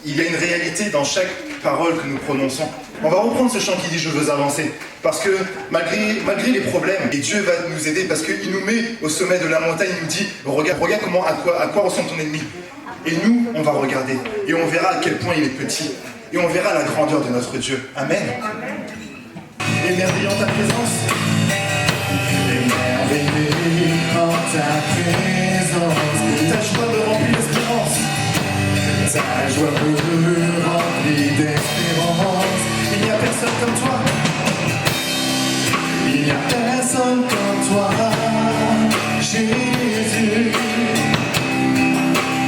il y a une réalité dans chaque parole que nous prononçons. On va reprendre ce chant qui dit « Je veux avancer ». Parce que malgré les problèmes, et Dieu va nous aider parce qu'il nous met au sommet de la montagne, il nous dit « Regarde à quoi ressemble ton ennemi ». Et nous, on va regarder et on verra à quel point il est petit. Et on verra la grandeur de notre Dieu. Amen. Émerveillant ta présence. Émerveillant ta présence. Ta joie me remplit d'espérance. Ta joie me remplit d'espérance. Il n'y a personne comme toi. Il n'y a personne comme toi, Jésus.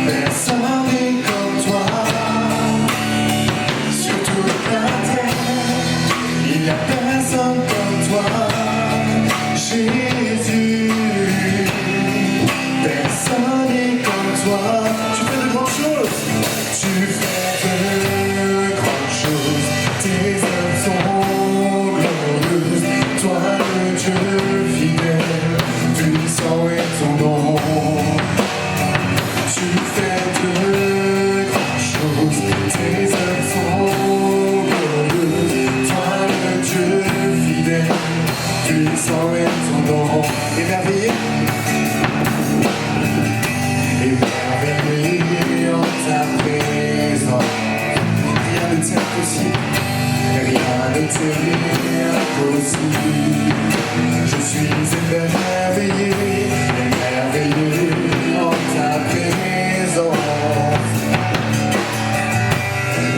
Personne n'est comme toi. Sur toute la terre, il n'y a personne comme toi, Jésus. Personne n'est comme toi. Tu fais de grandes choses. Tu fais de grandes choses. Tes œuvres sont glorieuses. Toi le Dieu fidèle, puissant est ton nom. Tu fais de grandes choses. Tes œuvres sont glorieuses. Toi le Dieu fidèle, puissant est ton nom. Émerveillé. Émerveillé en ta présence. Rien ne t'est impossible. Rien ne t'est impossible. Je suis émerveillé, émerveillé en ta présence.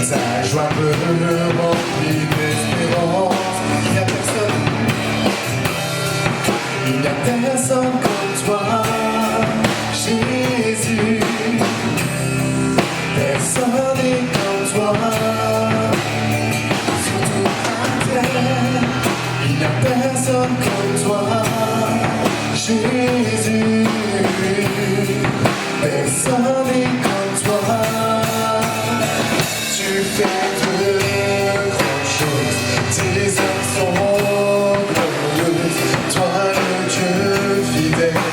Ta joie me remplit d'espérance. Il n'y a personne. Il n'y a personne comme toi, Jésus. Personne n'est comme toi. Sur toute la terre, il n'y a personne comme toi, Jésus. Personne n'est comme toi. Tu fais de grandes choses. Tes œuvres sont glorieuses. Toi le Dieu fidèle,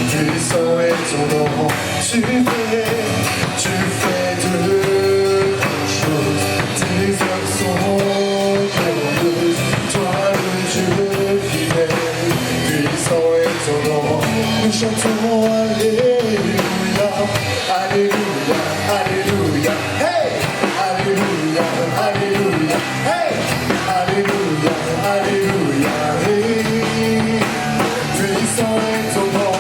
puissant est ton nom. Tu fais de grandes choses. Tes œuvres sont glorieuses. Toi le Dieu fidèle, puissant est ton nom. Nous chantons Alléluia, Alléluia, Alléluia, hey! Alléluia, Alléluia, hey! Alléluia, Alléluia, hey! Puissant est ton nom,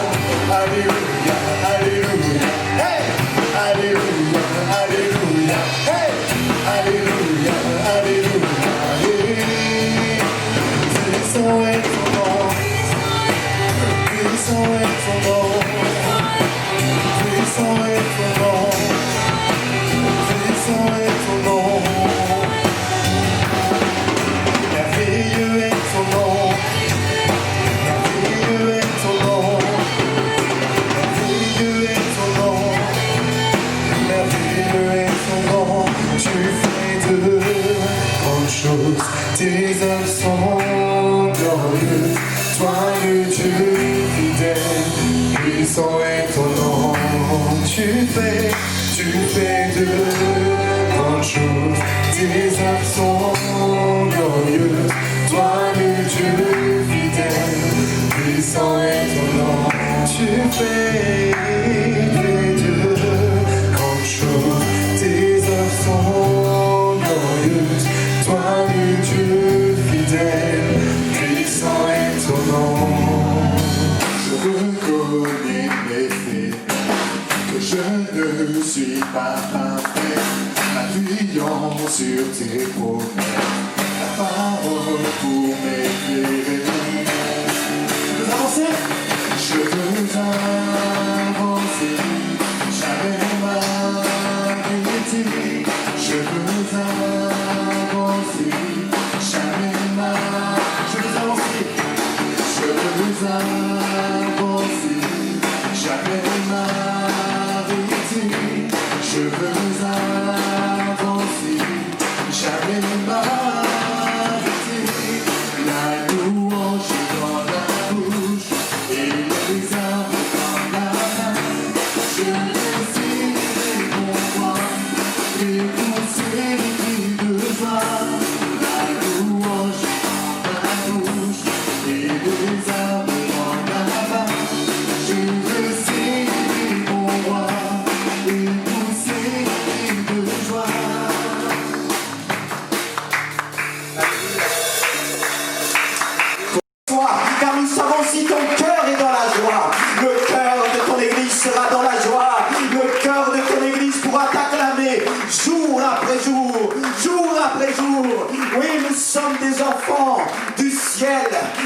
Alléluia, Alléluia, hey! Alléluia, Alléluia, hey! Alléluia, Alléluia, hey! Puissant est ton nom, puissant est ton nom, puissant est ton nom, puissant est ton nom. Merveilleux est ton nom, merveilleux est ton nom, merveilleux est ton nom, merveilleux est ton nom. Tu fais de grandes choses, tes œuvres sont glorieuses. Toi le Dieu fidèle, puissant est ton nom. Tu fais de grandes choses, tes œuvres sont glorieuses. Toi le Dieu fidèle, puissant est ton nom. Tu fais de grandes choses, tes œuvres sont glorieuses. Toi le Dieu fidèle, puissant est ton nom. Je reconnais mes faits, que je ne suis pas parfait, appuyant sur tes promesses, la parole pour m'éclairer. Vous avancez. Je veux avancer.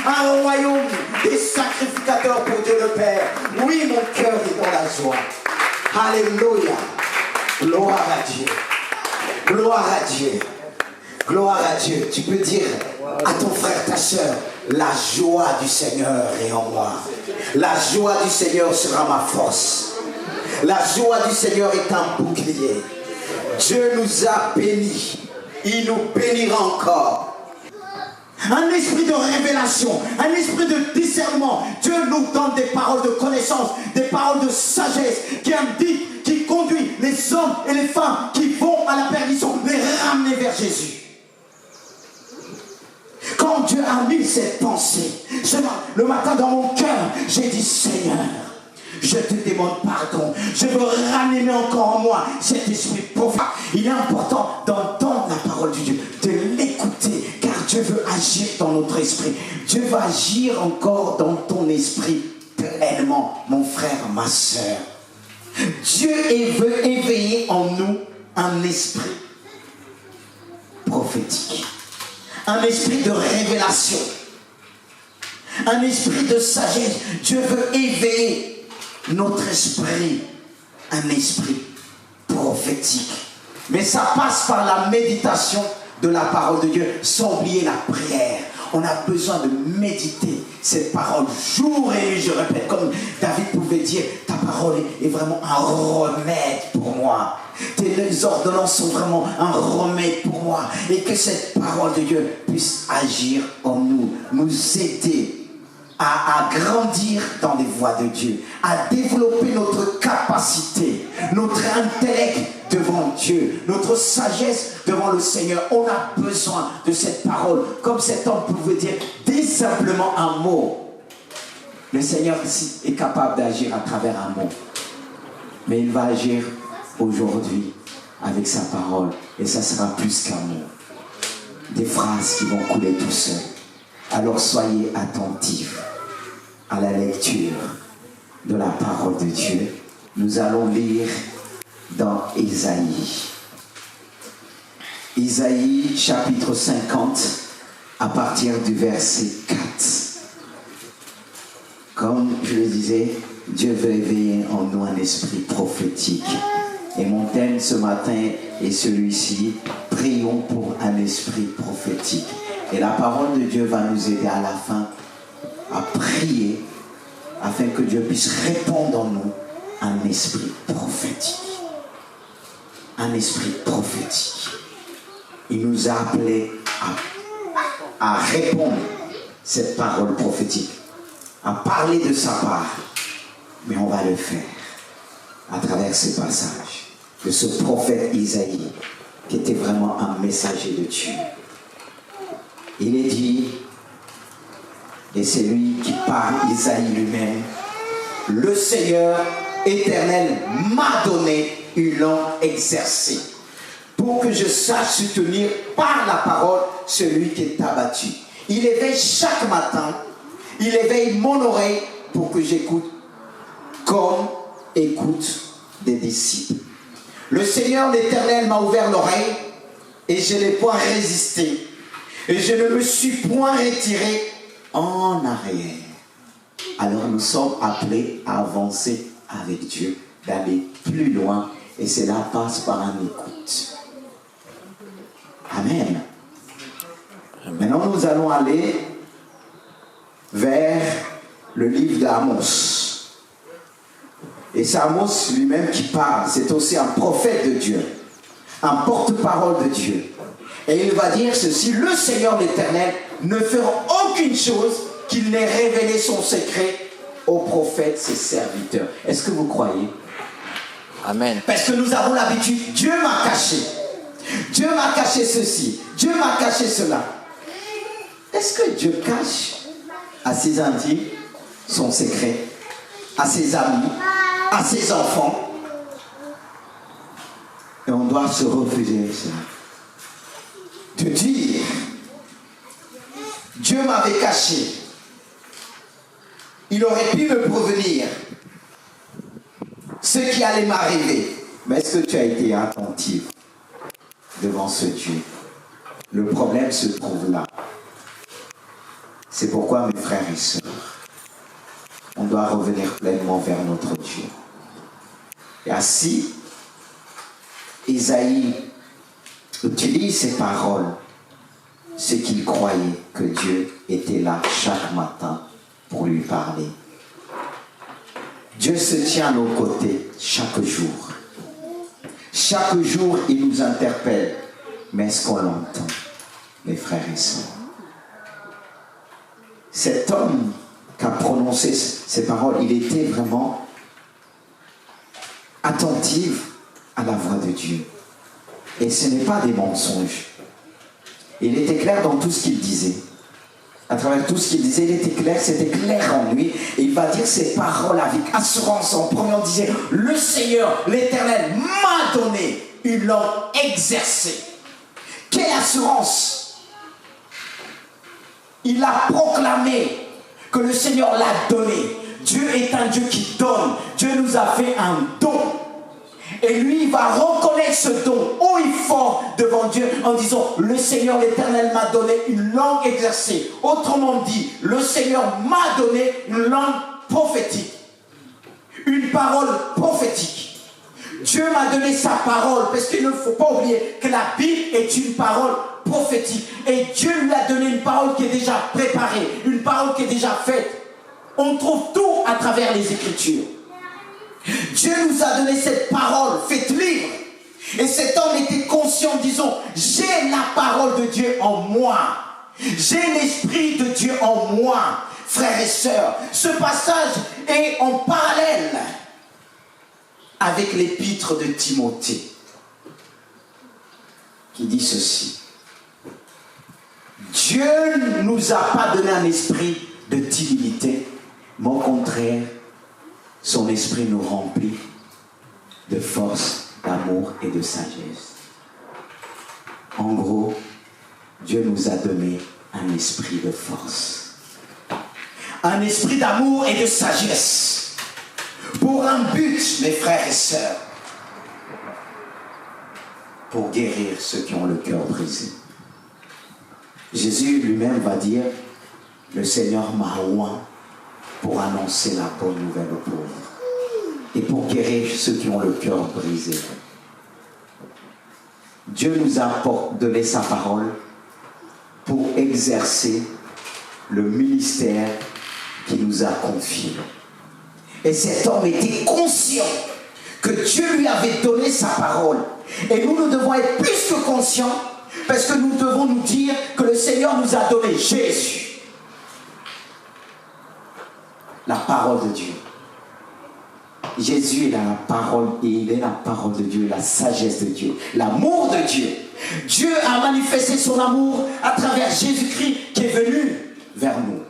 un royaume des sacrificateurs pour Dieu le Père. Oui, mon cœur est dans la joie. Alléluia. Gloire à Dieu. Gloire à Dieu. Gloire à Dieu. Tu peux dire à ton frère, ta soeur, la joie du Seigneur est en moi. La joie du Seigneur sera ma force. La joie du Seigneur est un bouclier. Dieu nous a bénis. Il nous bénira encore. Un esprit de révélation, un esprit de discernement. Dieu nous donne des paroles de connaissance, des paroles de sagesse qui indiquent, qui conduit les hommes et les femmes qui vont à la perdition, les ramener vers Jésus. Quand Dieu a mis cette pensée, le matin dans mon cœur, j'ai dit Seigneur, je te demande pardon. Je veux ramener encore en moi cet esprit profond. Il est important d'entendre la parole de Dieu, de l'écouter, car Dieu veut agir dans notre esprit. Dieu va agir encore dans ton esprit pleinement, mon frère, ma soeur. Dieu veut éveiller en nous un esprit prophétique, un esprit de révélation, un esprit de sagesse. Dieu veut éveiller notre esprit, un esprit prophétique. Mais ça passe par la méditation de la parole de Dieu, sans oublier la prière. On a besoin de méditer cette parole jour et nuit. Je répète, comme David pouvait dire, ta parole est vraiment un remède pour moi. Tes ordonnances sont vraiment un remède pour moi. Et que cette parole de Dieu puisse agir en nous, nous aider à grandir dans les voies de Dieu, à développer notre capacité, notre intellect devant Dieu, notre sagesse devant le Seigneur. On a besoin de cette parole. Comme cet homme pouvait dire, dis simplement un mot. Le Seigneur est capable d'agir à travers un mot. Mais il va agir aujourd'hui avec sa parole. Et ça sera plus qu'un mot. Des phrases qui vont couler tout seuls. Alors soyez attentifs à la lecture de la parole de Dieu. Nous allons lire dans Isaïe. Isaïe chapitre 50 à partir du verset 4. Comme je le disais, Dieu veut éveiller en nous un esprit prophétique. Et mon thème ce matin est celui-ci, prions pour un esprit prophétique. Et la parole de Dieu va nous aider à la fin à prier afin que Dieu puisse répondre en nous un esprit prophétique. Un esprit prophétique. Il nous a appelés à répondre cette parole prophétique, à parler de sa part. Mais on va le faire à travers ce passage de ce prophète Isaïe qui était vraiment un messager de Dieu. Il est dit, et c'est lui qui parle, Isaïe lui-même, le Seigneur éternel m'a donné une langue exercée pour que je sache soutenir par la parole celui qui est abattu. Il éveille chaque matin, il éveille mon oreille pour que j'écoute comme écoute des disciples. Le Seigneur l'Éternel m'a ouvert l'oreille et je n'ai point résisté et je ne me suis point retiré en arrière. Alors nous sommes appelés à avancer avec Dieu, d'aller plus loin et cela passe par une écoute. Amen. Maintenant nous allons aller vers le livre d'Amos. Et c'est Amos lui-même qui parle. C'est aussi un prophète de Dieu, un porte-parole de Dieu. Et il va dire ceci, le Seigneur l'Éternel ne fera aucune chose qu'il n'ait révélé son secret aux prophètes, ses serviteurs. Est-ce que vous croyez? Amen. Parce que nous avons l'habitude, Dieu m'a caché. Dieu m'a caché ceci. Dieu m'a caché cela. Est-ce que Dieu cache à ses intimes son secret, à ses amis, à ses enfants? Et on doit se refuser ça. De dire, Dieu m'avait caché. Il aurait pu me prévenir ce qui allait m'arriver. Mais est-ce que tu as été attentif devant ce Dieu? Le problème se trouve là. C'est pourquoi, mes frères et sœurs, on doit revenir pleinement vers notre Dieu. Et ainsi, Isaïe utilise ces paroles, ce qu'il croyait que Dieu était là chaque matin pour lui parler. Dieu se tient à nos côtés chaque jour. Chaque jour, il nous interpelle. Mais est-ce qu'on l'entend, mes frères et sœurs? Cet homme qui a prononcé ces paroles, il était vraiment attentif à la voix de Dieu. Et ce n'est pas des mensonges. Il était clair dans tout ce qu'il disait. À travers tout ce qu'il disait, il était clair, c'était clair en lui. Et il va dire ces paroles avec assurance. En premier, on disait, le Seigneur, l'Éternel, m'a donné une langue exercée. Quelle assurance! Il a proclamé que le Seigneur l'a donné. Dieu est un Dieu qui donne. Dieu nous a fait un don. Et lui, il va reconnaître ce don haut et fort devant Dieu en disant, le Seigneur l'Éternel m'a donné une langue exercée. Autrement dit, le Seigneur m'a donné une langue prophétique. Une parole prophétique. Dieu m'a donné sa parole, parce qu'il ne faut pas oublier que la Bible est une parole prophétique. Et Dieu lui a donné une parole qui est déjà préparée, une parole qui est déjà faite. On trouve tout à travers les Écritures. Dieu nous a donné cette parole faite libre. Et cet homme était conscient, disons, j'ai la parole de Dieu en moi. J'ai l'Esprit de Dieu en moi. Frères et sœurs, ce passage est en parallèle avec l'épître de Timothée, qui dit ceci. Dieu ne nous a pas donné un esprit de timidité, mais au contraire, son esprit nous remplit de force, d'amour et de sagesse. En gros, Dieu nous a donné un esprit de force. Un esprit d'amour et de sagesse. Pour un but, mes frères et sœurs. Pour guérir ceux qui ont le cœur brisé. Jésus lui-même va dire, le Seigneur m'a oint pour annoncer la bonne nouvelle aux pauvres et pour guérir ceux qui ont le cœur brisé. Dieu nous a donné sa parole pour exercer le ministère qu'il nous a confié. Et cet homme était conscient que Dieu lui avait donné sa parole. Et nous devons être plus que conscients, parce que nous devons nous dire que le Seigneur nous a donné Jésus. La parole de Dieu. Jésus est la parole, et il est la parole de Dieu, la sagesse de Dieu, l'amour de Dieu. Dieu a manifesté son amour à travers Jésus-Christ qui est venu vers nous.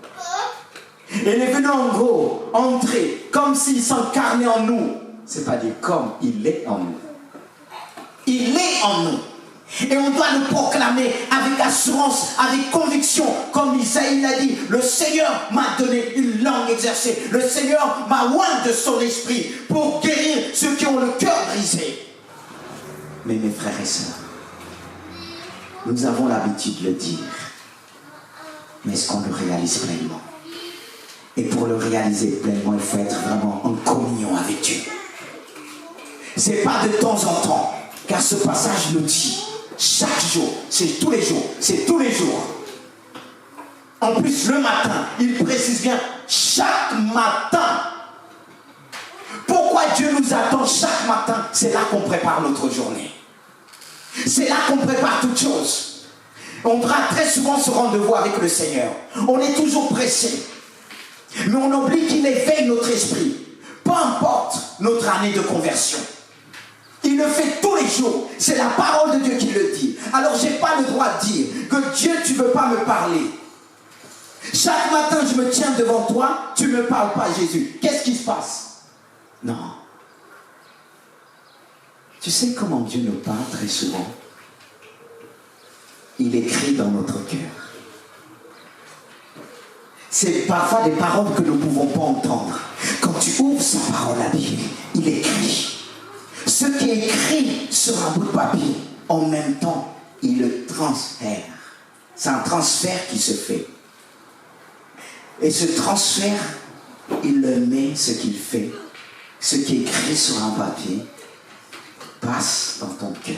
Il est venu en gros, entrer, comme s'il s'incarnait en nous. C'est pas dire comme, il est en nous. Il est en nous. Et on doit le proclamer avec assurance, avec conviction, comme Isaïe l'a dit. Le Seigneur m'a donné une langue exercée. Le Seigneur m'a oint de son esprit pour guérir ceux qui ont le cœur brisé. Mais mes frères et sœurs, nous avons l'habitude de le dire. Mais est-ce qu'on le réalise pleinement? Et pour le réaliser pleinement, il faut être vraiment en communion avec Dieu. C'est pas de temps en temps, car ce passage nous dit chaque jour, c'est tous les jours, c'est tous les jours. En plus, le matin, il précise bien chaque matin. Pourquoi Dieu nous attend chaque matin? C'est là qu'on prépare notre journée. C'est là qu'on prépare toutes choses. On prend très souvent ce rendez-vous avec le Seigneur. On est toujours pressé. Mais on oublie qu'il éveille notre esprit. Peu importe notre année de conversion. Il le fait tous les jours. C'est la parole de Dieu qui le dit. Alors je n'ai pas le droit de dire que Dieu, tu ne veux pas me parler. Chaque matin, je me tiens devant toi, tu ne me parles pas, Jésus. Qu'est-ce qui se passe? Non. Tu sais comment Dieu nous parle très souvent? Il écrit dans notre cœur. C'est parfois des paroles que nous ne pouvons pas entendre. Quand tu ouvres sa parole, la Bible, il écrit. Ce qui est écrit sur un bout de papier, en même temps, il le transfère. C'est un transfert qui se fait. Et ce transfert, il le met, ce qu'il fait, ce qui est écrit sur un papier, passe dans ton cœur.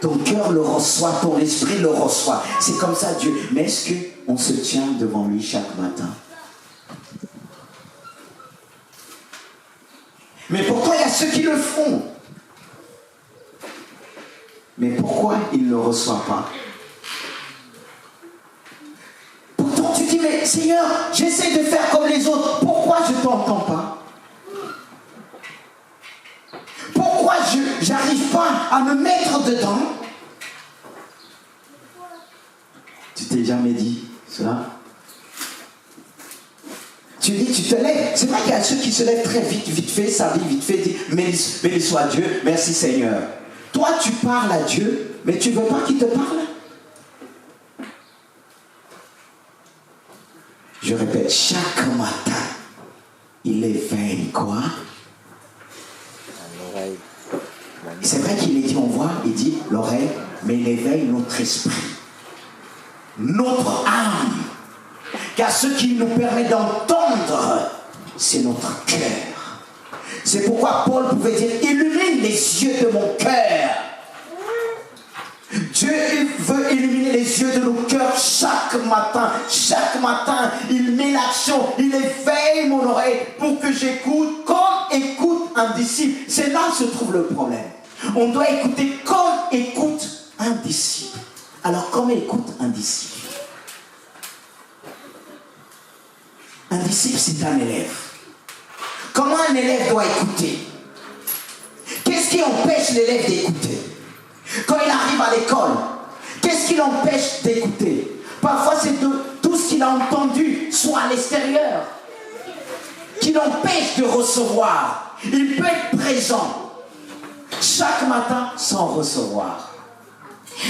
Ton cœur le reçoit, ton esprit le reçoit. C'est comme ça Dieu. Mais est-ce qu'on se tient devant lui chaque matin? Mais pourquoi il y a ceux qui le font? Mais pourquoi ils ne le reçoivent pas? Pourtant tu dis, mais Seigneur, j'essaie de faire comme les autres. Pourquoi je ne t'entends pas? Pourquoi je n'arrive pas à me mettre dedans? Tu t'es jamais dit cela? Tu dis, tu te lèves. C'est vrai qu'il y a ceux qui se lèvent très vite, vite fait, ça vit vite fait, dit, béni soit Dieu, merci Seigneur. Toi, tu parles à Dieu, mais tu ne veux pas qu'il te parle? Je répète, chaque matin, il éveille quoi? L'oreille. C'est vrai qu'il est dit, on voit, il dit l'oreille, mais il éveille notre esprit, notre âme. Car ce qui nous permet d'entendre, c'est notre cœur. C'est pourquoi Paul pouvait dire, illumine les yeux de mon cœur. Dieu veut illuminer les yeux de nos cœurs chaque matin. Chaque matin, il met l'action, il éveille mon oreille pour que j'écoute comme écoute un disciple. C'est là que se trouve le problème. On doit écouter comme écoute un disciple. Alors, comment écoute un disciple? Un disciple, c'est un élève. Comment un élève doit écouter? Qu'est-ce qui empêche l'élève d'écouter? Quand il arrive à l'école, qu'est-ce qui l'empêche d'écouter? Parfois, c'est tout ce qu'il a entendu, soit à l'extérieur, qui l'empêche de recevoir. Il peut être présent chaque matin sans recevoir.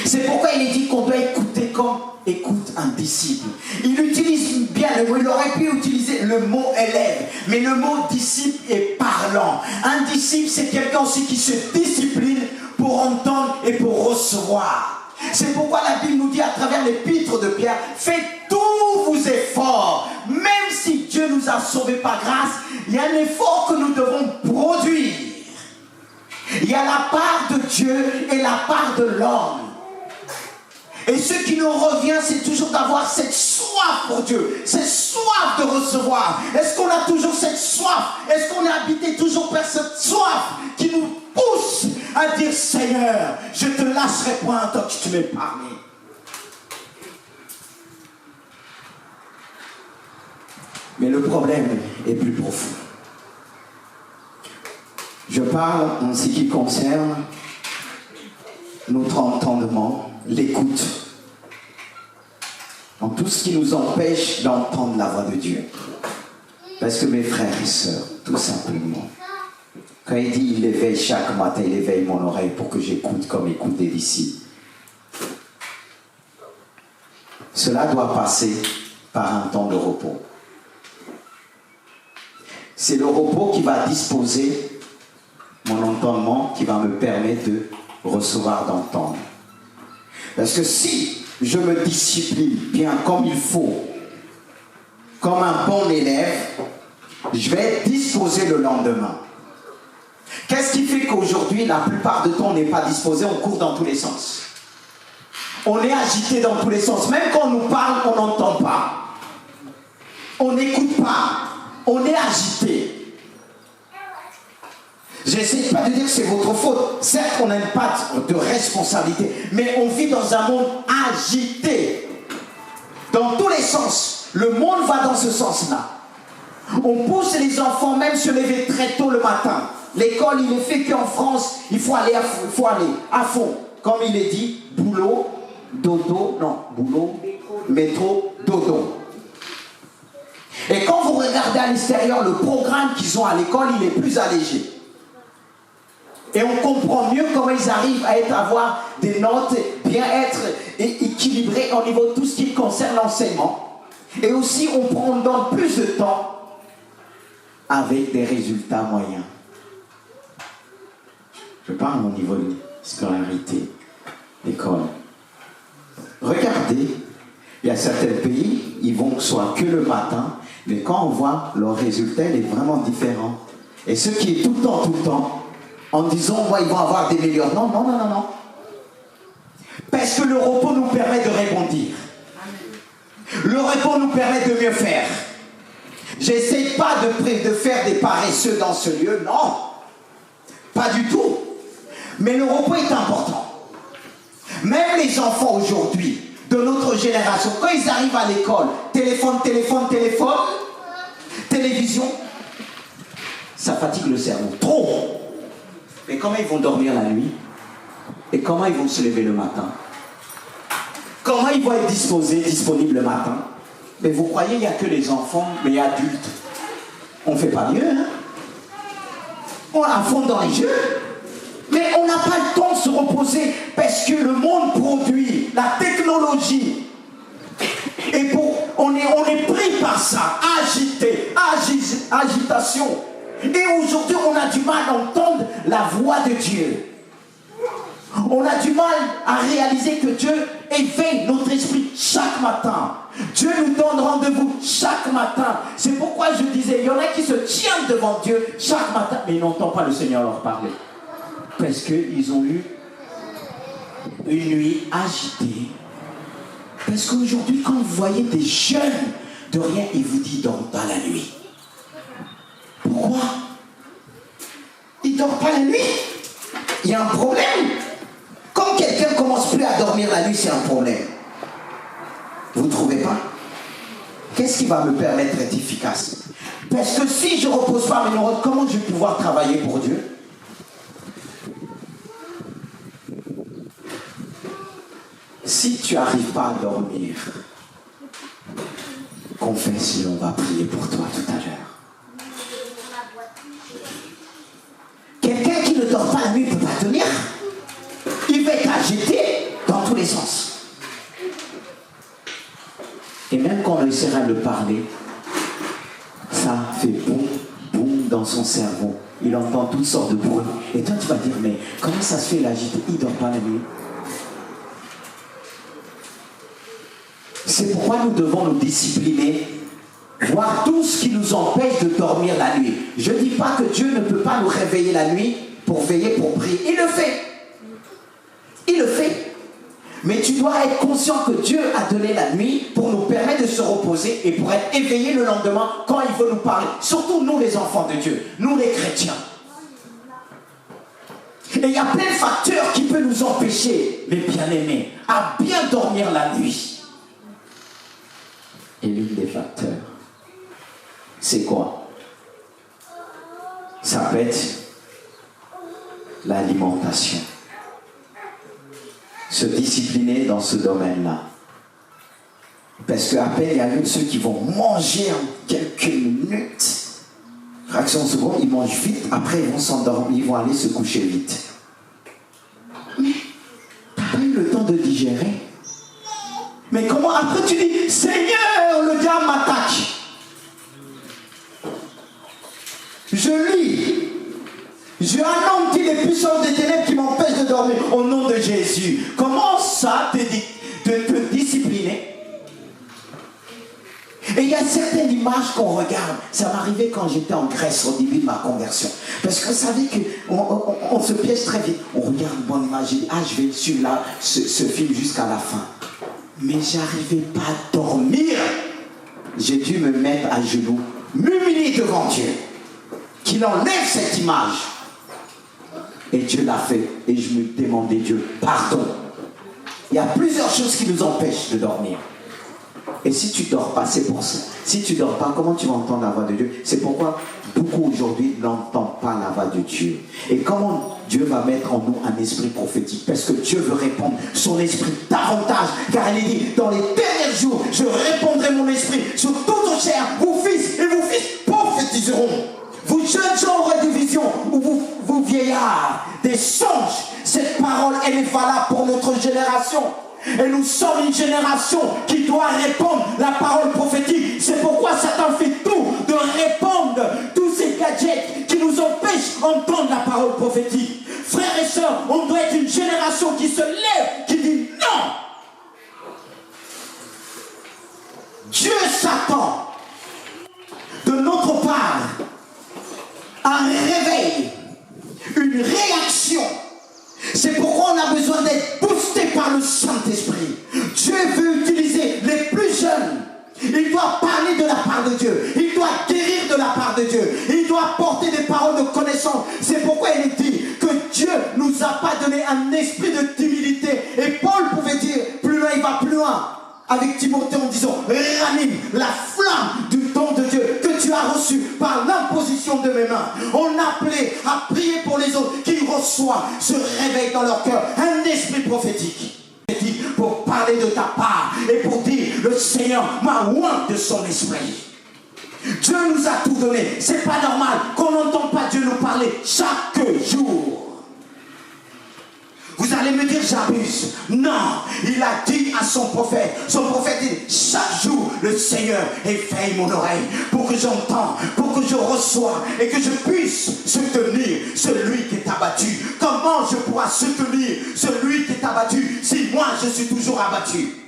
C'est pourquoi il est dit qu'on doit écouter comme écoute un disciple. Il utilise bien le mot, il aurait pu utiliser le mot élève, mais le mot disciple est parlant. Un disciple, c'est quelqu'un aussi qui se discipline pour entendre et pour recevoir. C'est pourquoi la Bible nous dit à travers l'épître de Pierre, faites tous vos efforts. Même si Dieu nous a sauvés par grâce, il y a un effort que nous devons produire. Il y a la part de Dieu et la part de l'homme. Et ce qui nous revient, c'est toujours d'avoir cette soif pour Dieu, cette soif de recevoir. Est-ce qu'on a toujours cette soif? Est-ce qu'on est habité toujours par cette soif qui nous pousse à dire, Seigneur, je te lâcherai point tant que tu m'es parlé. Mais le problème est plus profond. Je parle en ce qui concerne notre entendement, l'écoute, en tout ce qui nous empêche d'entendre la voix de Dieu. Parce que mes frères et sœurs, tout simplement, quand il dit il éveille chaque matin, il éveille mon oreille pour que j'écoute comme écoute des disciples. Cela doit passer par un temps de repos. C'est le repos qui va disposer mon entendement, qui va me permettre de recevoir, d'entendre. Parce que si je me discipline bien comme il faut, comme un bon élève, je vais être disposé le lendemain. Qu'est-ce qui fait qu'aujourd'hui, la plupart du temps, on n'est pas disposé, on court dans tous les sens. On est agité dans tous les sens. Même quand on nous parle, on n'entend pas. On n'écoute pas. On est agité. Je n'essaie pas de dire que c'est votre faute. Certes, on n'a pas de responsabilité, mais on vit dans un monde agité. Dans tous les sens. Le monde va dans ce sens-là. On pousse les enfants même se lever très tôt le matin. L'école, il est fait qu'en France, il faut aller à fond. Comme il est dit, boulot, dodo, métro, dodo. Et quand vous regardez à l'extérieur, le programme qu'ils ont à l'école, il est plus allégé. Et on comprend mieux comment ils arrivent à avoir des notes, bien être équilibrés au niveau de tout ce qui concerne l'enseignement. Et aussi, on donne plus de temps avec des résultats moyens. Je parle au niveau de scolarité, l'école. Regardez, il y a certains pays, ils vont soit que le matin, mais quand on voit leur résultat, il est vraiment différent. Et ceux qui est tout le temps, en disant, moi, ils vont avoir des meilleurs. Non. Parce que le repos nous permet de rebondir. Le repos nous permet de mieux faire. J'essaie pas de faire des paresseux dans ce lieu, non. Pas du tout. Mais le repos est important. Même les enfants aujourd'hui, de notre génération, quand ils arrivent à l'école, téléphone, télévision, ça fatigue le cerveau. Trop. Mais comment ils vont dormir la nuit? Et comment ils vont se lever le matin? Comment ils vont être disponibles le matin? Mais vous croyez qu'il n'y a que les enfants, mais les adultes? On ne fait pas mieux, hein? On a fond dans les jeux. Mais on n'a pas le temps de se reposer parce que le monde produit, la technologie. Et on est pris par ça, agitation. Et aujourd'hui, on a du mal à entendre la voix de Dieu. On a du mal à réaliser que Dieu éveille notre esprit chaque matin. Dieu nous donne rendez-vous chaque matin. C'est pourquoi je disais, il y en a qui se tiennent devant Dieu chaque matin, mais ils n'entendent pas le Seigneur leur parler. Parce qu'ils ont eu une nuit agitée. Parce qu'aujourd'hui, quand vous voyez des jeunes de rien, ils vous disent, dorment pas la nuit. Pourquoi? Ils ne dorment pas la nuit. Il y a un problème. Quand quelqu'un ne commence plus à dormir la nuit, c'est un problème. Vous ne trouvez pas? Qu'est-ce qui va me permettre d'être efficace? Parce que si je ne repose pas mes neurones, comment je vais pouvoir travailler pour Dieu? Si tu n'arrives pas à dormir, confesse-le, on va prier pour toi tout à l'heure. Quelqu'un qui ne dort pas la nuit ne peut pas tenir. Il va être agité dans tous les sens. Et même quand on essaiera de parler, ça fait boum, boum dans son cerveau. Il entend toutes sortes de bruits. Et toi, tu vas dire, mais comment ça se fait l'agité? Il ne dort pas la nuit. C'est pourquoi nous devons nous discipliner, voir tout ce qui nous empêche de dormir la nuit. Je ne dis pas que Dieu ne peut pas nous réveiller la nuit pour veiller, pour prier. Il le fait. Il le fait. Mais tu dois être conscient que Dieu a donné la nuit pour nous permettre de se reposer et pour être éveillé le lendemain quand il veut nous parler. Surtout nous les enfants de Dieu, nous les chrétiens. Et il y a plein de facteurs qui peuvent nous empêcher, mes bien-aimés, à bien dormir la nuit. Et l'un des facteurs, c'est quoi? Ça peut être l'alimentation. Se discipliner dans ce domaine-là. Parce qu'après, il y a même ceux qui vont manger en quelques minutes. Fraction de seconde, ils mangent vite, après ils vont s'endormir, ils vont aller se coucher vite. Mais tu n'as pas eu le temps de digérer. Mais comment après tu dis, Seigneur, le diable m'attaque. Je lis. Je anéantis les puissances des ténèbres qui m'empêchent de dormir au nom de Jésus. Comment ça te discipliner? Et il y a certaines images qu'on regarde. Ça m'arrivait quand j'étais en Grèce au début de ma conversion. Parce que vous savez qu'on se piège très vite. On regarde une bonne image. Je dis, je vais suivre là, ce film jusqu'à la fin. Mais j'arrivais pas à dormir. J'ai dû me mettre à genoux, m'humilier devant Dieu. Qu'il enlève cette image. Et Dieu l'a fait. Et je me demandais, Dieu, pardon. Il y a plusieurs choses qui nous empêchent de dormir. Et si tu ne dors pas, c'est pour ça. Si tu ne dors pas, comment tu vas entendre la voix de Dieu? C'est pourquoi beaucoup aujourd'hui n'entendent pas la voix de Dieu. Et comment Dieu va mettre en nous un esprit prophétique? Parce que Dieu veut répandre son esprit davantage. Car il dit, dans les derniers jours, je répandrai mon esprit sur toute vos chair. Vos fils et vos fils prophétiseront. Vous jeunes gens aurez des visions, ou vous vieillards, des songes. Cette parole, elle est valable pour notre génération. Et nous sommes une génération qui doit répandre la parole prophétique. C'est pourquoi Satan fait tout de répandre tous ces gadgets qui nous empêchent d'entendre la parole prophétique. Frères et sœurs, on doit être une génération qui se lève, qui dit non. Dieu attend de notre part un réveil, une réaction. C'est pourquoi on a besoin d'être boosté par le Saint-Esprit. Dieu veut utiliser les plus jeunes. Il doit parler de la part de Dieu. Il doit guérir de la part de Dieu. Il doit porter des paroles de connaissance. C'est pourquoi il est dit que Dieu ne nous a pas donné un esprit de timidité. Et Paul pouvait dire, plus loin, il va plus loin, avec Timothée en disant, ranime la flamme du don de Dieu que tu as reçu par l'imposition de mes mains. On appelait à prier pour les autres, qu'ils reçoivent ce réveil dans leur cœur, un esprit prophétique. Pour parler de ta part et pour dire, le Seigneur m'a oint de son esprit. Dieu nous a tout donné. C'est pas normal qu'on n'entende pas Dieu nous parler chaque jour. Vous allez me dire j'abuse. Non, il a dit à son prophète dit, chaque jour le Seigneur éveille mon oreille pour que j'entende, pour que je reçoive et que je puisse soutenir celui qui est abattu. Comment je pourrai soutenir celui qui est abattu si moi je suis toujours abattu?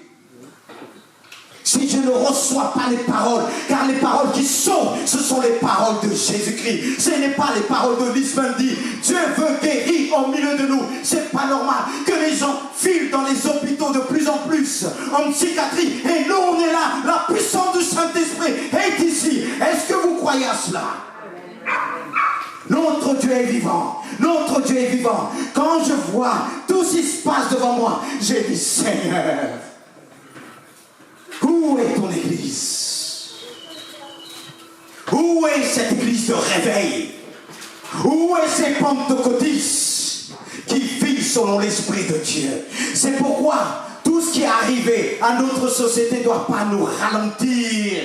Si je ne reçois pas les paroles, car les paroles qui sauvent, ce sont les paroles de Jésus-Christ. Ce n'est pas les paroles de Lisbandi. Dieu veut guérir au milieu de nous. C'est pas normal que les gens filent dans les hôpitaux de plus en plus en psychiatrie. Et nous, on est là. La puissance du Saint-Esprit est ici. Est-ce que vous croyez à cela? Notre Dieu est vivant. Notre Dieu est vivant. Quand je vois tout ce qui se passe devant moi, j'ai dit, Seigneur, où est ton église? Où est cette église de réveil? Où est ces pentecôtistes qui vivent selon l'Esprit de Dieu? C'est pourquoi tout ce qui est arrivé à notre société ne doit pas nous ralentir.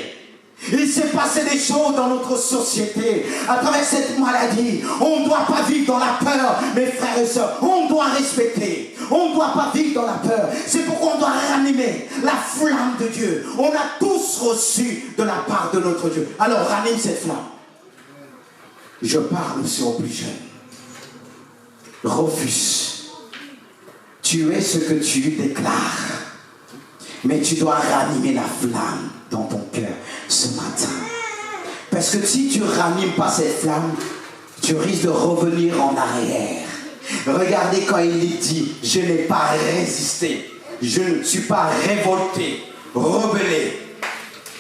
Il s'est passé des choses dans notre société à travers cette maladie. On ne doit pas vivre dans la peur, mes frères et sœurs. On doit respecter. On ne doit pas vivre dans la peur. C'est pourquoi on doit ranimer la flamme de Dieu. On a tous reçu de la part de notre Dieu. Alors ranime cette flamme. Je parle aussi aux plus jeunes. Refuse. Tu es ce que tu déclares. Mais tu dois ranimer la flamme dans ton cœur ce matin. Parce que si tu ranimes pas cette flamme, tu risques de revenir en arrière. Regardez quand il dit, je n'ai pas résisté, je ne suis pas révolté, rebellé.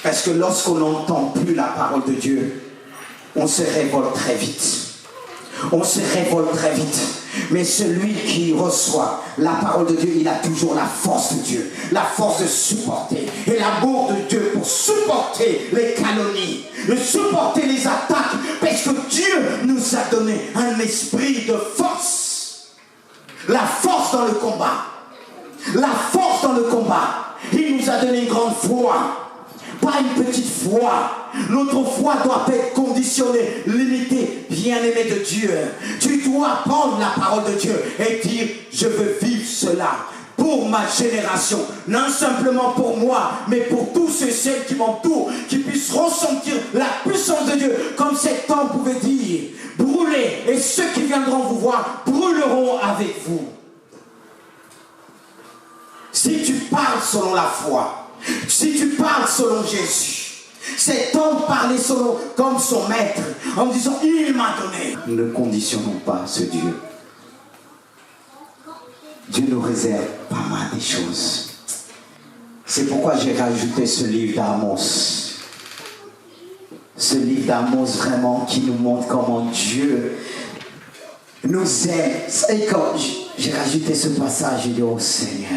Parce que lorsqu'on n'entend plus la parole de Dieu, on se révolte très vite. On se révolte très vite. Mais celui qui reçoit la parole de Dieu, il a toujours la force de Dieu, la force de supporter et l'amour de Dieu pour supporter les calomnies, de supporter les attaques, parce que Dieu nous a donné un esprit de force. La force dans le combat. La force dans le combat. Il nous a donné une grande foi. Pas une petite foi. Notre foi doit être conditionnée, limitée, bien-aimé de Dieu. Tu dois prendre la parole de Dieu et dire, je veux vivre cela pour ma génération. Non simplement pour moi, mais pour tous ceux et celles qui m'entourent, qui puissent ressentir la puissance de Dieu. Comme cet homme pouvait dire, brûlez, et ceux qui viendront vous voir brûleront avec vous. Si tu parles selon la foi, si tu parles selon Jésus, cet homme parlait selon comme son maître, en disant, il m'a donné. Ne conditionnons pas ce Dieu. Dieu nous réserve pas mal des choses. C'est pourquoi j'ai rajouté ce livre d'Amos. Ce livre d'Amos vraiment qui nous montre comment Dieu nous aime. Et quand j'ai rajouté ce passage, j'ai dit, oh Seigneur,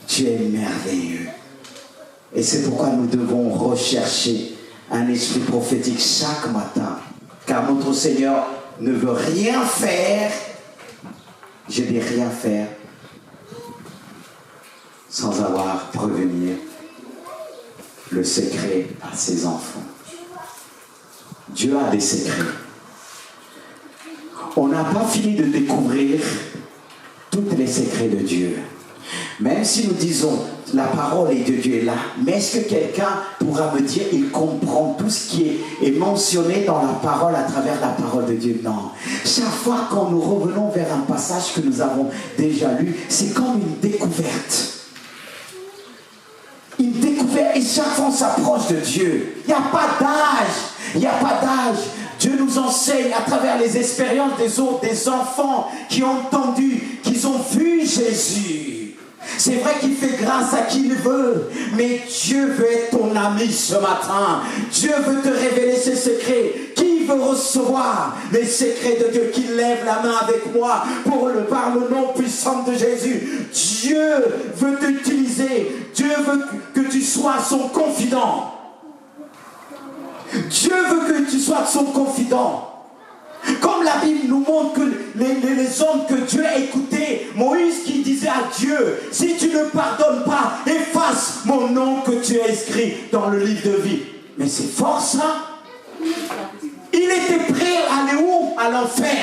tu es merveilleux. Et c'est pourquoi nous devons rechercher un esprit prophétique chaque matin. Car notre Seigneur ne veut rien faire, je dis rien faire, sans avoir prévenu le secret à ses enfants. Dieu a des secrets. On n'a pas fini de découvrir tous les secrets de Dieu. Même si nous disons la parole de Dieu est là, mais est-ce que quelqu'un pourra me dire il comprend tout ce qui est mentionné dans la parole à travers la parole de Dieu? Non. Chaque fois quand nous revenons vers un passage que nous avons déjà lu, c'est comme une découverte. Une découverte, et chaque fois on s'approche de Dieu. Il n'y a pas d'âge. Il n'y a pas d'âge. Dieu nous enseigne à travers les expériences des autres, des enfants qui ont entendu, qui ont vu Jésus. C'est vrai qu'il fait grâce à qui il veut, mais Dieu veut être ton ami ce matin. Dieu veut te révéler ses secrets. Qui veut recevoir les secrets de Dieu? Qui lève la main avec moi par le nom puissant de Jésus. Dieu veut t'utiliser. Dieu veut que tu sois son confident. Dieu veut que tu sois son confident. Comme la Bible nous montre que les hommes que Dieu a écoutés, Moïse qui disait à Dieu, si tu ne pardonnes pas, efface mon nom que tu as inscrit dans le livre de vie. Mais c'est fort ça. Il était prêt à aller où? À l'enfer.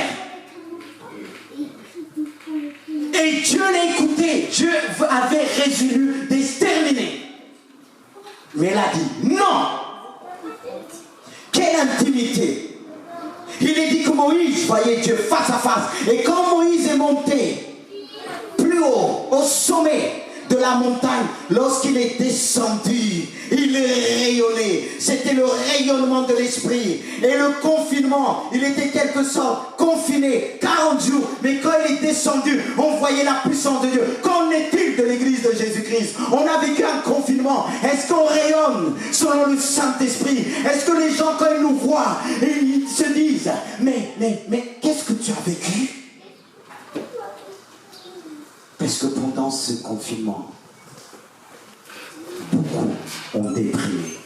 Et Dieu l'a écouté. Dieu avait résolu d'exterminer. Mais il a dit non. Quelle intimité! Il est dit que Moïse voyait Dieu face à face. Et quand Moïse est monté plus haut, au sommet de la montagne, lorsqu'il est descendu, il est rayonné. C'était le rayonnement de l'esprit. Et le confinement, il était quelque sorte confiné 40 jours. Mais quand il est descendu, on voyait la puissance de Dieu. Qu'en est-il de l'église de Jésus-Christ? On a vécu un confinement. Est-ce qu'on rayonne selon le Saint-Esprit? Est-ce que les gens, quand ils nous voient, ils se disent, mais qu'est-ce que tu as vécu? Parce que pendant ce confinement, beaucoup ont déprimé.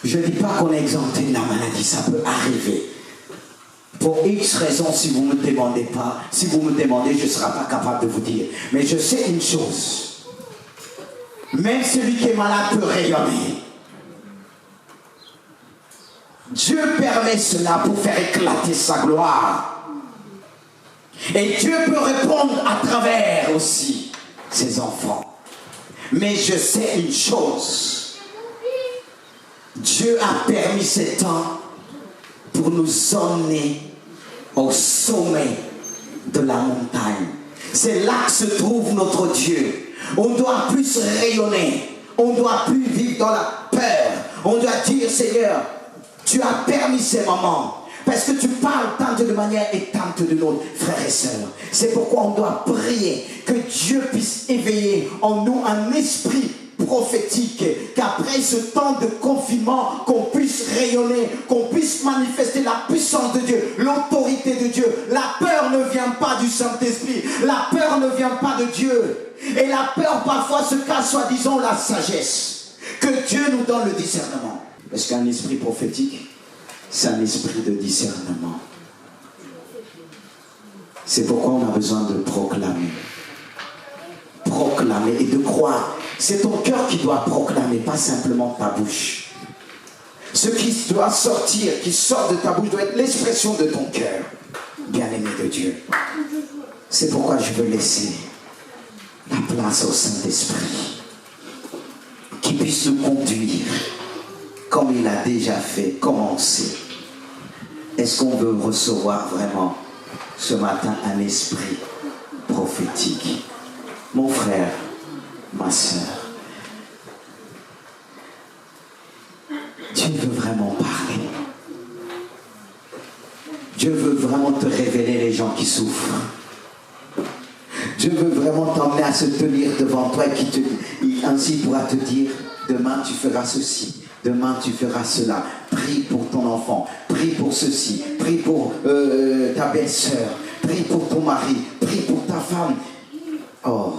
Je ne dis pas qu'on est exempté de la maladie, ça peut arriver. Pour X raisons, si vous ne me demandez pas, si vous me demandez, je ne serai pas capable de vous dire. Mais je sais une chose. Même celui qui est malade peut rayonner. Dieu permet cela pour faire éclater sa gloire. Et Dieu peut répondre à travers aussi ses enfants. Mais je sais une chose. Dieu a permis ce temps pour nous emmener au sommet de la montagne. C'est là que se trouve notre Dieu. On doit plus rayonner. On doit plus vivre dans la peur. On doit dire, Seigneur, tu as permis ces moments. Parce que tu parles tant de manière éteinte de nos frères et sœurs. C'est pourquoi on doit prier que Dieu puisse éveiller en nous un esprit prophétique, qu'après ce temps de confinement, qu'on puisse rayonner, qu'on puisse manifester la puissance de Dieu, l'autorité de Dieu. La peur ne vient pas du Saint-Esprit, la peur ne vient pas de Dieu. Et la peur parfois se cache soi-disant la sagesse. Que Dieu nous donne le discernement. Parce qu'un esprit prophétique, c'est un esprit de discernement. C'est pourquoi on a besoin de proclamer. Proclamer et de croire. C'est ton cœur qui doit proclamer, pas simplement ta bouche. Ce qui doit sortir, qui sort de ta bouche, doit être l'expression de ton cœur. Bien-aimé de Dieu. C'est pourquoi je veux laisser la place au Saint-Esprit. Qui puisse nous conduire comme il a déjà fait, commencer. Est-ce qu'on veut recevoir vraiment ce matin un esprit prophétique? Mon frère, ma sœur, Dieu veut vraiment parler. Dieu veut vraiment te révéler les gens qui souffrent. Dieu veut vraiment t'emmener à se tenir devant toi et ainsi pourra te dire, demain tu feras ceci. Demain tu feras cela. Prie pour ton enfant. Prie pour ceci. Prie pour ta belle-sœur. Prie pour ton mari. Prie pour ta femme. Oh,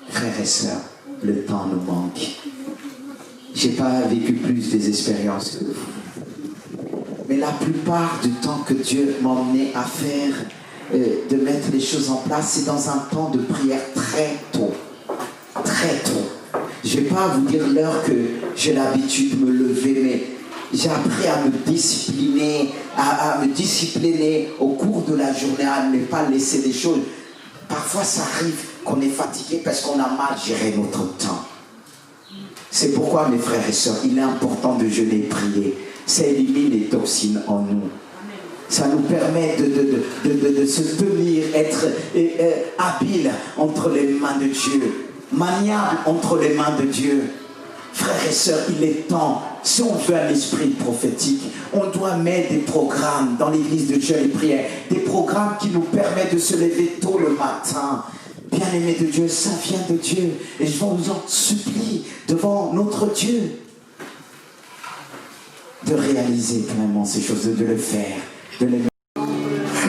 frères et sœurs, le temps nous manque. J'ai pas vécu plus des expériences que vous. Mais la plupart du temps que Dieu m'a emmené à faire, de mettre les choses en place, c'est dans un temps de prière très tôt. Très tôt. Je ne vais pas vous dire l'heure que j'ai l'habitude de me lever, mais j'ai appris à me discipliner, à me discipliner au cours de la journée, à ne pas laisser des choses. Parfois, ça arrive qu'on est fatigué parce qu'on a mal géré notre temps. C'est pourquoi, mes frères et sœurs, il est important de jeûner et prier. Ça élimine les toxines en nous. Ça nous permet de se tenir, être habile entre les mains de Dieu. maniable entre les mains de Dieu. Frères et sœurs, il est temps, si on veut un esprit prophétique, on doit mettre des programmes dans l'église de Dieu et prière, des programmes qui nous permettent de se lever tôt le matin. Bien-aimés de Dieu, ça vient de Dieu. Et je vous en supplie devant notre Dieu de réaliser vraiment ces choses, de le faire, de les...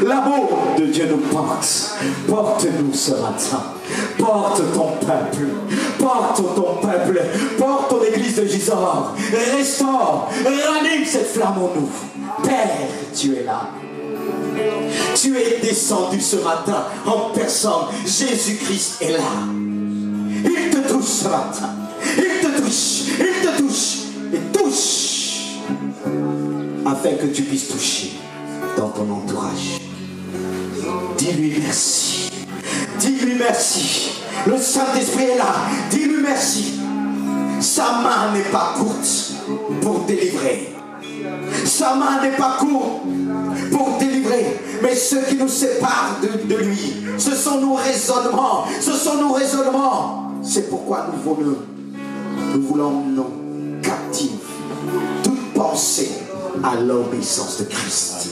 L'amour de Dieu nous porte. Porte-nous ce matin. Porte ton peuple. Porte ton peuple. Porte ton église de Gisors. Restaure. Ranime cette flamme en nous. Père, tu es là. Tu es descendu ce matin en personne. Jésus-Christ est là. Il te touche ce matin. Il te touche. Il te touche. Et touche. Afin que tu puisses toucher dans ton entourage. Dis-lui merci. Dis-lui merci. Le Saint-Esprit est là. Dis-lui merci. Sa main n'est pas courte pour délivrer. Sa main n'est pas courte pour délivrer. Mais ce qui nous sépare de lui, ce sont nos raisonnements. Ce sont nos raisonnements. C'est pourquoi nous voulons nous captiver toute pensée à l'obéissance de Christ.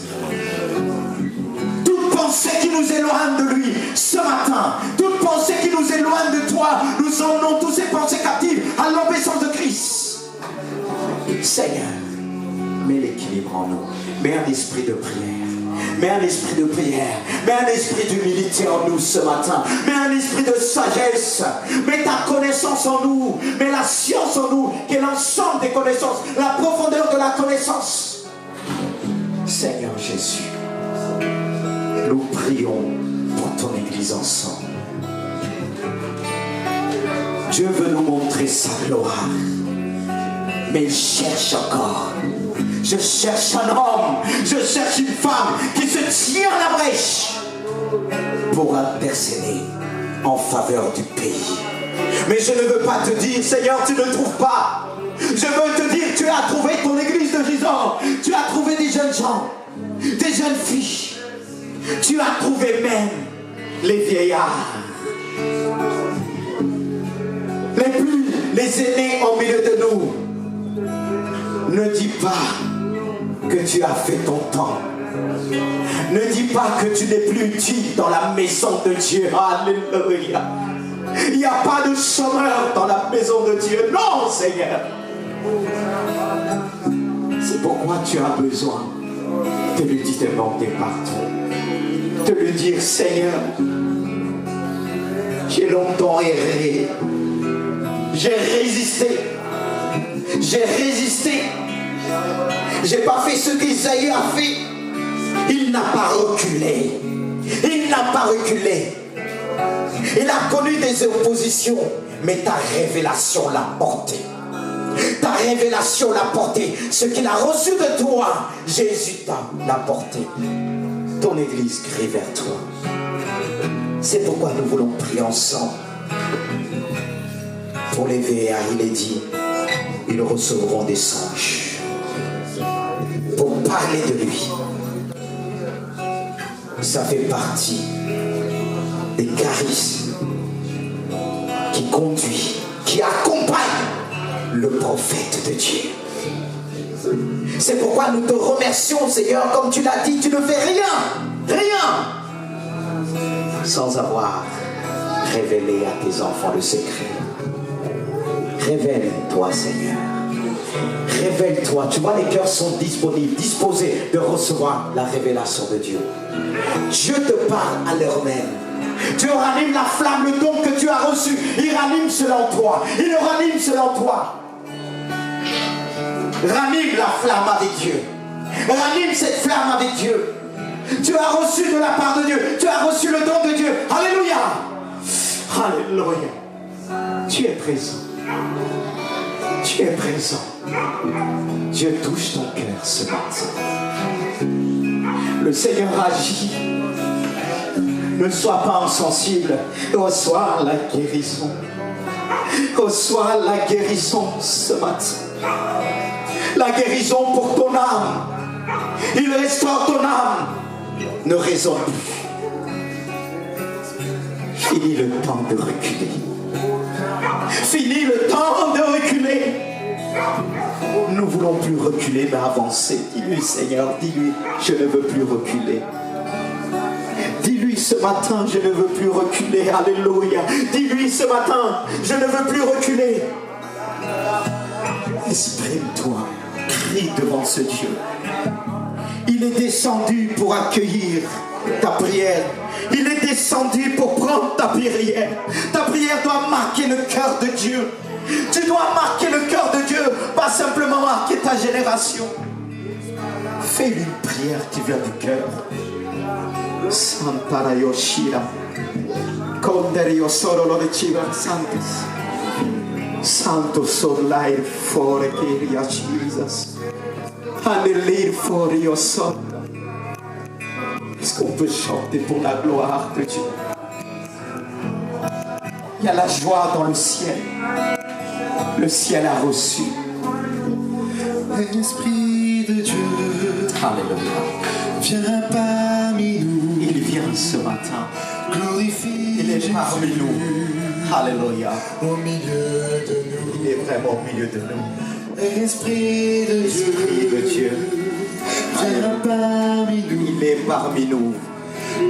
Toute pensée qui nous éloigne de lui ce matin, toute pensée qui nous éloigne de toi, nous emmenons tous ces pensées captives à l'obéissance de Christ. Seigneur, mets l'équilibre en nous, mets un esprit de prière. Mets un esprit de prière, mets un esprit d'humilité en nous ce matin, mets un esprit de sagesse, mets ta connaissance en nous, mets la science en nous, qui est l'ensemble des connaissances, la profondeur de la connaissance. Seigneur Jésus, nous prions pour ton Église ensemble. Dieu veut nous montrer sa gloire, mais il cherche encore. Je cherche un homme, je cherche une femme qui se tient à la brèche pour intercéder en faveur du pays. Mais je ne veux pas te dire, Seigneur, tu ne trouves pas. Je veux te dire, tu as trouvé ton église de Gisors. Tu as trouvé des jeunes gens, des jeunes filles. Tu as trouvé même les vieillards. Les aînés au milieu de nous. Ne dis pas que tu as fait ton temps. Ne dis pas que tu n'es plus utile dans la maison de Dieu. Alléluia. Il n'y a pas de chômeur dans la maison de Dieu. Non, Seigneur. C'est pourquoi tu as besoin de lui demander pardon. De lui dire, Seigneur, j'ai longtemps erré. J'ai résisté. J'ai résisté. J'ai pas fait ce qu'Isaïe a fait. Il n'a pas reculé. Il n'a pas reculé. Il a connu des oppositions, mais ta révélation l'a porté. Ta révélation l'a porté. Ce qu'il a reçu de toi, Jésus l'a porté. Ton église crie vers toi. C'est pourquoi nous voulons prier ensemble. Pour les vieillards, il est dit, ils recevront des songes pour parler de lui. Ça fait partie des charismes qui conduit, qui accompagne le prophète de Dieu. C'est pourquoi nous te remercions, Seigneur, comme tu l'as dit, tu ne fais rien sans avoir révélé à tes enfants le secret. Révèle-toi, Seigneur. Révèle-toi. Tu vois, les cœurs sont disponibles, disposés de recevoir la révélation de Dieu. Dieu te parle à l'heure même. Dieu ranime la flamme, le don que tu as reçu. Il ranime cela en toi. Il ranime cela en toi. Ranime la flamme avec Dieu. Ranime cette flamme avec Dieu. Tu as reçu de la part de Dieu. Tu as reçu le don de Dieu. Alléluia. Alléluia. Tu es présent. Tu es présent. Dieu touche ton cœur ce matin. Le Seigneur agit. Ne sois pas insensible. Reçois la guérison. Reçois la guérison ce matin. La guérison pour ton âme. Il restaure ton âme. Ne raisonne plus. Finis le temps de reculer. Fini le temps de reculer. Nous voulons plus reculer mais avancer. Dis-lui Seigneur, dis-lui, je ne veux plus reculer. Dis-lui ce matin, je ne veux plus reculer. Alléluia. Dis-lui ce matin, je ne veux plus reculer. Exprime-toi, crie devant ce Dieu. Il est descendu pour accueillir ta prière. Il est descendu pour prendre ta prière. Ta prière doit marquer le cœur de Dieu. Tu dois marquer le cœur de Dieu, pas simplement marquer ta génération. Fais une prière qui vient du cœur. Santara Yoshira. Conderio solo de Chiva Santos. Santo Solar for Kyria Jesus. Hallelujah for your son. Est-ce qu'on peut chanter pour la gloire de Dieu? Il y a la joie dans le ciel. Le ciel a reçu. L'Esprit de Dieu, Alléluia. viens parmi nous. Il vient ce matin. Glorifie Il est parmi nous. Alléluia. au milieu de nous. Il est vraiment au milieu de nous. Esprit de L'Esprit de Dieu. viens parmi nous. Il est parmi nous.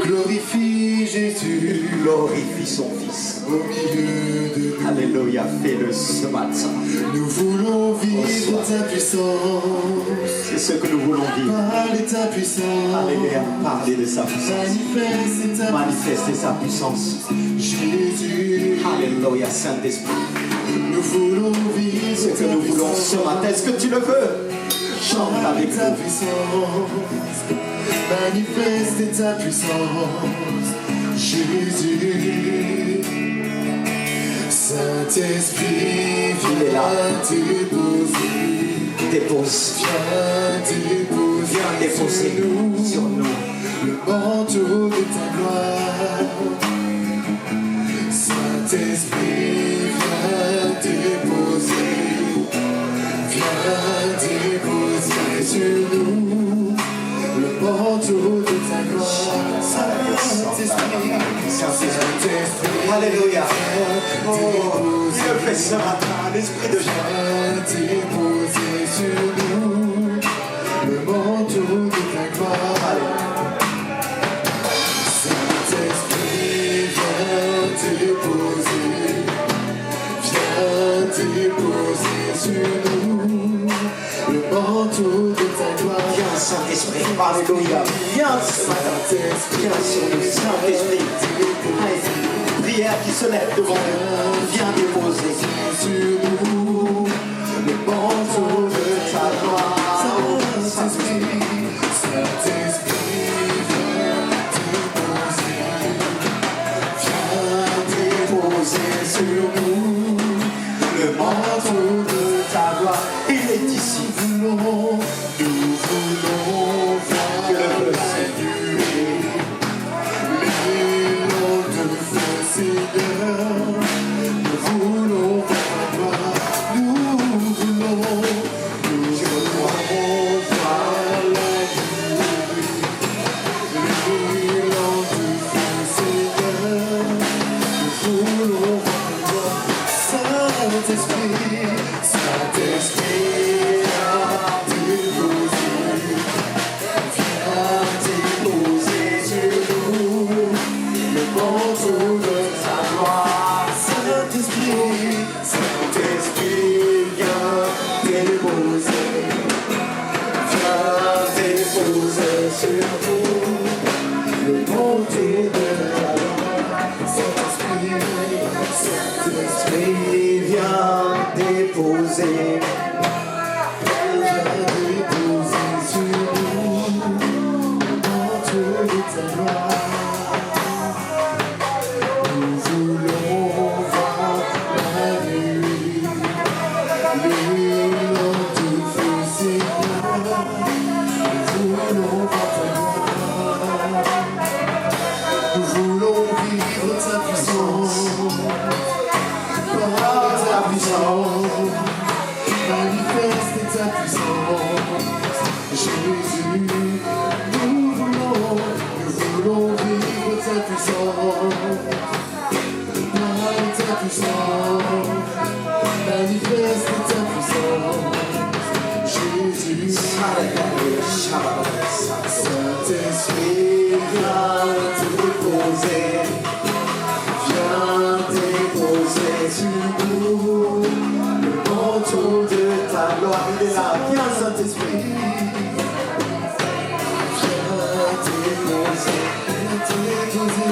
Glorifie Jésus Il glorifie son Fils. au milieu de nous. Alléluia. Fais-le ce matin. Nous voulons vivre ta puissance. C'est ce que nous voulons vivre. Parler ta puissance. Alléluia. Parler de sa puissance. Manifester ta puissance. Manifester sa puissance. Jésus. Alléluia. Saint-Esprit. Nous voulons vivre Ce que nous voulons ce matin. Est-ce que tu le veux? Chante avec ta nous. puissance, manifeste ta puissance, Jésus. Saint-Esprit, Il est là. viens déposer, Dépose. Viens déposer sur nous. le manteau de ta gloire. Saint-Esprit, viens déposer sur nous le manteau de ta gloire. Saint-Esprit, Alléluia. Oh, Dieu fait ce matin. L'Esprit de Dieu. déposer sur nous le manteau de ta gloire. Saint-Esprit, viens déposer sur nous le manteau de ta gloire. Viens, Saint-Esprit. Alléluia. Viens ce matin. Viens sur nous, Saint-Esprit. Prière qui se lève devant nous. Viens déposer Sur nous le manteau de ta gloire. Saint-Esprit. Saint-Esprit, Déposer sur nous le manteau de ta gloire. Il est ici. nous voulons Je le veux, Seigneur. l'élan de feu, Seigneur. Nous voulons voir ta gloire. Nous voulons voir la nuit. L'élan de feu, Seigneur. Nous voulons voir ta gloire. Saint-Esprit, Saint-Esprit, déposer sur nous le manteau de ta gloire. Saint-Esprit, Saint-Esprit, viens déposer sur nous le manteau de ta gloire. Saint-Esprit, Saint-Esprit, Viens déposer. viens déposer sur nous le manteau de ta gloire. Nous voulons voir la nuit, l'élan de feu, Seigneur. Nous voulons voir ta gloire. Nous voulons vivre ta puissance. Par ta puissance, manifeste ta puissance, Jésus. Nous voulons vivre ta puissance. Par ta puissance, le manteau de ta gloire. Il est là, viens Saint-Esprit.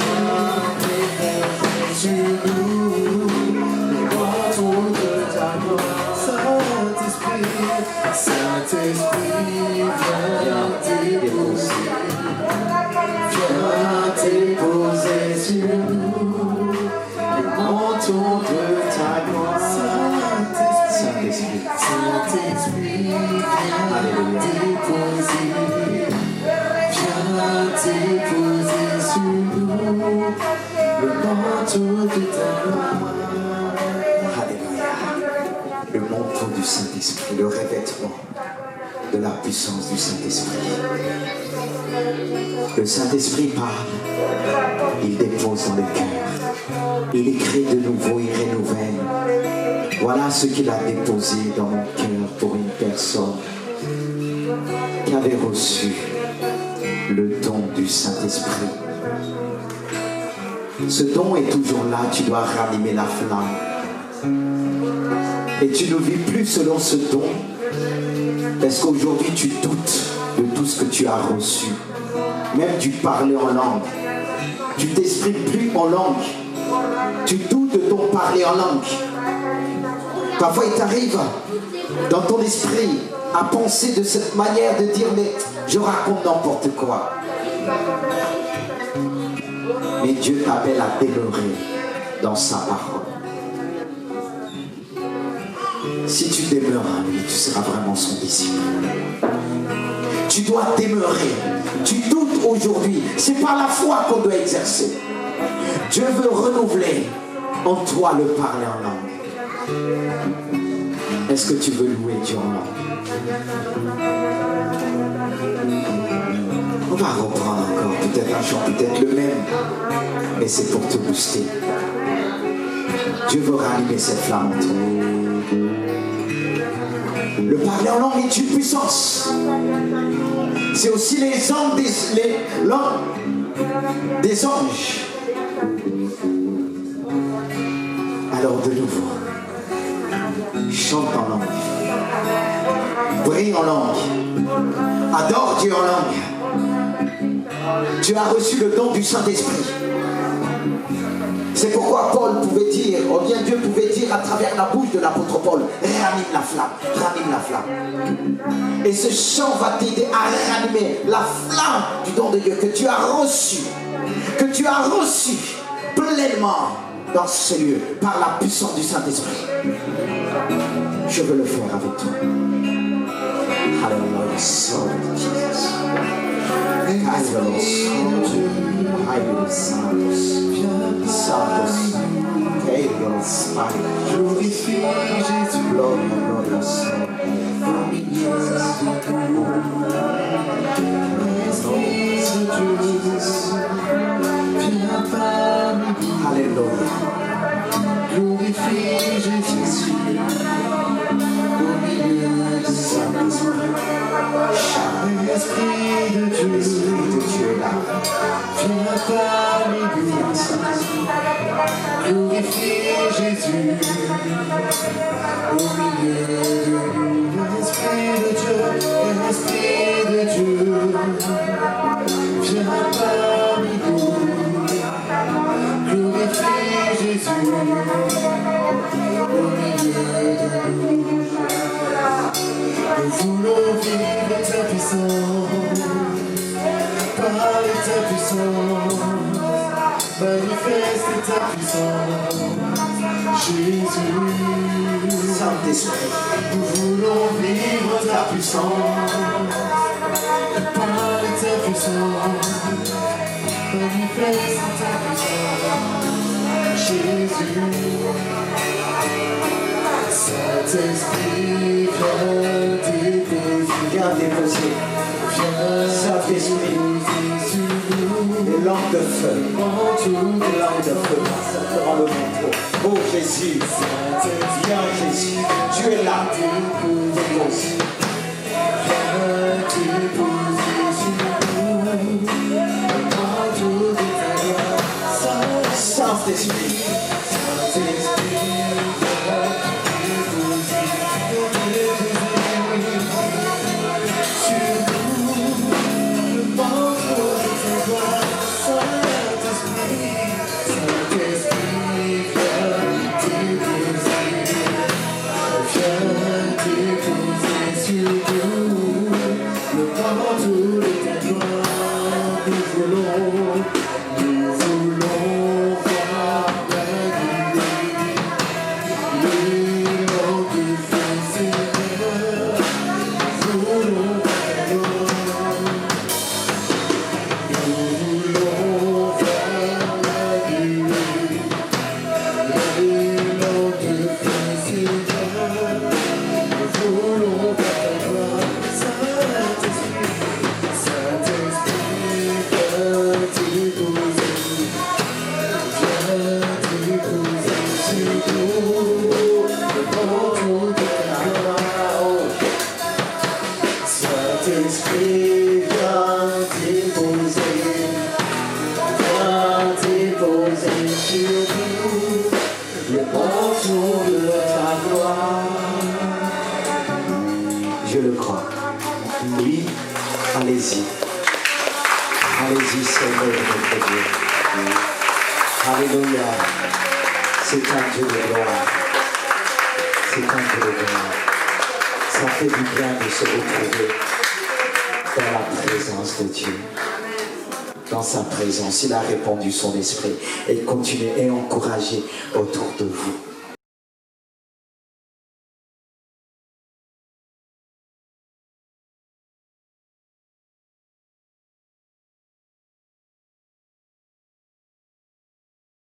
Viens déposer sur nous le manteau de ta gloire. Saint-Esprit, Saint-Esprit, viens déposer. Viens déposer sur nous le manteau de ta gloire. Saint-Esprit, Saint-Esprit, viens déposer. Viens déposer sur nous le manteau de ta gloire. Alléluia. Le manteau du Saint-Esprit, le revêtement de la puissance du Saint-Esprit. Le Saint-Esprit parle, il dépose dans le cœur, il crée de nouveau, il renouvelle. Voilà ce qu'il a déposé dans mon cœur pour une personne qui avait reçu le don du Saint-Esprit. Ce don est toujours là, tu dois ranimer la flamme. Et tu ne vis plus selon ce don, parce qu'aujourd'hui tu doutes de tout ce que tu as reçu. Même du parler en langue. Tu t'exprimes plus en langue. Tu doutes de ton parler en langue. Parfois il t'arrive dans ton esprit à penser de cette manière de dire mais je raconte n'importe quoi. Mais Dieu t'appelle à demeurer dans sa parole. Si tu demeures en lui, tu seras vraiment son disciple. Tu dois demeurer. Tu doutes aujourd'hui. C'est par la foi qu'on doit exercer. Dieu veut renouveler en toi le parler en langue. Est-ce que tu veux louer Dieu en langue? On va reprendre encore peut-être un chant, peut-être le même, mais c'est pour te booster. Dieu veut rallumer cette flamme en toi. Le parler en langue est une puissance. C'est aussi les langues des anges. Alors de nouveau, chante en langue, prie en langue, adore Dieu en langue. Tu as reçu le don du Saint-Esprit. C'est pourquoi Paul pouvait dire, ou bien Dieu pouvait dire à travers la bouche de l'apôtre Paul, ranime la flamme, ranime la flamme. Et ce chant va t'aider à ranimer la flamme du don de Dieu que tu as reçu pleinement dans ce lieu par la puissance du Saint-Esprit. Je veux le faire avec toi. Hallelujah, Son of Jesus. Hallelujah, Santos. Santos. Hallelujah, Spine. Glorifie Jésus. Gloria, gloria, Son. Hallelujah. Glorifie Jésus au milieu du Saint-Esprit. L'Esprit de Dieu est là. viens parmi nous. Glorifie Jésus au milieu de nous. L'Esprit de Dieu viens parmi nous. Glorifie Jésus au milieu de nous. Nous voulons vivre ta puissance, parler ta puissance, manifester ta puissance, Jésus. Saint-Esprit. Nous voulons vivre ta puissance, parler ta puissance, manifester ta puissance, Jésus. Saint-Esprit, Viens déposer. Saint-Esprit. Les langues de feu. Les langues de feu. Simplement le manteau. Oh Jésus. Viens Jésus. Tu es là. Dépose. Saint-Esprit. Allez-y. Allez-y, Seigneur notre Dieu. Alléluia. C'est un Dieu de gloire. C'est un Dieu de gloire. Ça fait du bien de se retrouver dans la présence de Dieu. Dans sa présence, il a répandu son esprit et continuez et encouragez autour de vous.